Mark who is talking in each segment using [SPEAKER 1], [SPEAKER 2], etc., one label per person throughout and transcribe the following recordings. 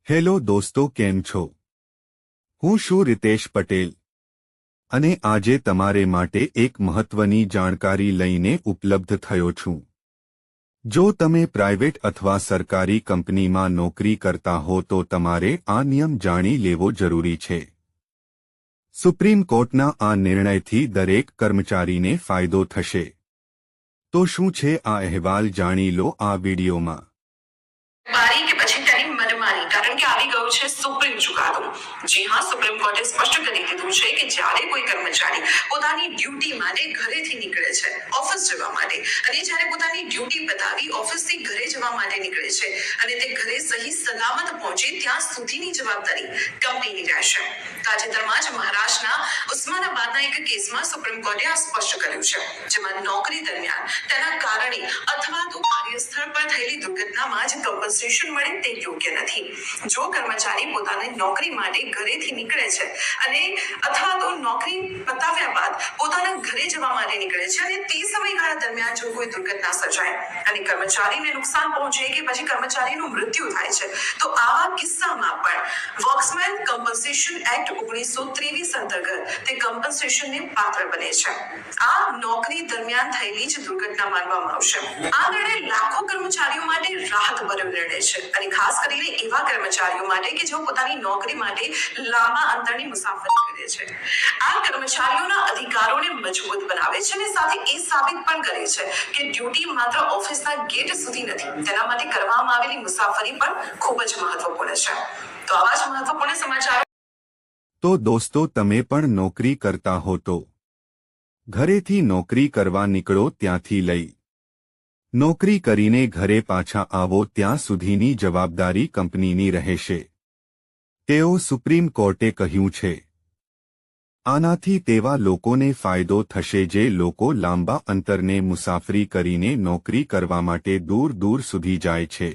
[SPEAKER 1] Hello દોસ્તો, કેમ છો? હું છું રીતેશ પટેલ અને આજે તમારે માટે એક મહત્વની જાણકારી લઈને ઉપલબ્ધ થયો છું। જો તમે પ્રાઇવેટ અથવા સરકારી કંપનીમાં નોકરી કરતા હો તો તમારે આ નિયમ જાણી લેવો જરૂરી છે। સુપ્રીમ કોર્ટના આ નિર્ણયથી દરેક કર્મચારીને ફાયદો થશે। તો શું છે આ અહેવાલ, જાણી લો આ વિડીયોમાં।
[SPEAKER 2] बारी के પછી તેની મનમાની કારણ કે આવી ગયો છે સુપ્રીમ ચુકાદો। જી હા, સુપ્રીમ કોર્ટે સ્પષ્ટ કરી દીધું છે કે જ્યારે કોઈ કર્મચારી પોતાની ડ્યુટી માટે ઘરેથી નીકળે છે ઓફિસ જવા માટે અને જ્યારે પોતાની ડ્યુટી પતાવી ઓફિસથી ઘરે જવા માટે નીકળે છે અને તે ઘરે સહી સલામત પહોંચે ત્યાં સુધીની જવાબદારી કંપનીની રહેશે। તાજેતરમાં જ મહારાષ્ટ્રના ઉસ્માનાબાદના એક કેસમાં સુપ્રીમ કોર્ટે આ સ્પષ્ટ કર્યું છે, જેમાં નોકરી દરમિયાન તેના કારણે અથવા તો કાર્યસ્થળ પર થયેલી દુર્ઘટનામાં જ કમ્પન્સેશન મળે તે યોગ્ય નથી। જો કર્મચારી પોતાની નોકરી માટે ઘરેથી નીકળે છે અને અથવા તો નોકરી પતાવ્યા બાદ પોતાના ઘરે જવા માટે નીકળે છે અને તે સમયગાળા દરમિયાન જો કોઈ દુર્ઘટના સર્જાય અને કર્મચારીને નુકસાન પહોંચે કે પછી કર્મચારીનું મૃત્યુ થાય છે તો આવા કિસ્સામાં પણ વર્કમેન કમ્પન્સેશન એક્ટ 1923 અંતર્ગત તે કમ્પન્સેશનને પાત્ર બને છે। આ નોકરી દરમિયાન થયેલી જ દુર્ઘટના માનવામાં આવશે। આ નિર્ણય લાખો કર્મચારીઓ માટે રાહત ભર્યો નિર્ણય છે અને ખાસ કરીને એવા કર્મચારીઓ માટે કે જેઓ પોતાની નોકરી માટે લાંબા અંતરની મુસાફરી કરે છે। આ કર્મચારીઓના અધિકારોને મજબૂત બનાવે છે અને સાથે એ સાબિત પણ કરે છે કે ડ્યુટી માત્ર ઓફિસના ગેટ સુધી નથી, તેના માટે કરવામાં આવેલી મુસાફરી પણ ખૂબ જ મહત્વપૂર્ણ છે। તો આવા જ મહત્વપૂર્ણ સમાચારો।
[SPEAKER 1] તો દોસ્તો, તમે પણ નોકરી કરતા હો તો ઘરેથી નોકરી કરવા નીકળો ત્યાંથી લઈ નોકરી કરીને ઘરે પાછા આવો ત્યાં સુધીની જવાબદારી કંપનીની રહેશે, તેઓ સુપ્રીમ કોર્ટે કહ્યું છે। આનાથી તેવા લોકોને ફાયદો થશે જે લોકો લાંબા અંતરને મુસાફરી કરીને નોકરી કરવા માટે દૂર દૂર સુધી જાય છે।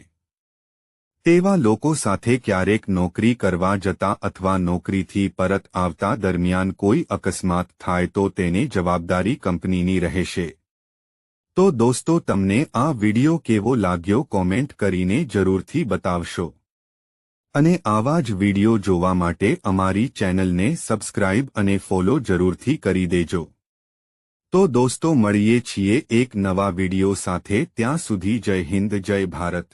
[SPEAKER 1] તેવા લોકો સાથે ક્યારેક નોકરી કરવા જતા અથવા નોકરીથી પરત આવતા દરમિયાન કોઈ અકસ્માત થાય તો તેની જવાબદારી કંપનીની રહેશે। તો દોસ્તો, તમને આ વિડિયો કેવો લાગ્યો કોમેન્ટ કરીને જરૂરથી બતાવશો અને આવા જ વિડિયો જોવા માટે અમારી ચેનલને સબસ્ક્રાઇબ અને ફોલો જરૂરથી કરી દેજો। તો દોસ્તો, મળીએ છીએ એક નવા વિડિયો સાથે, ત્યાં સુધી જય હિન્દ, જય ભારત।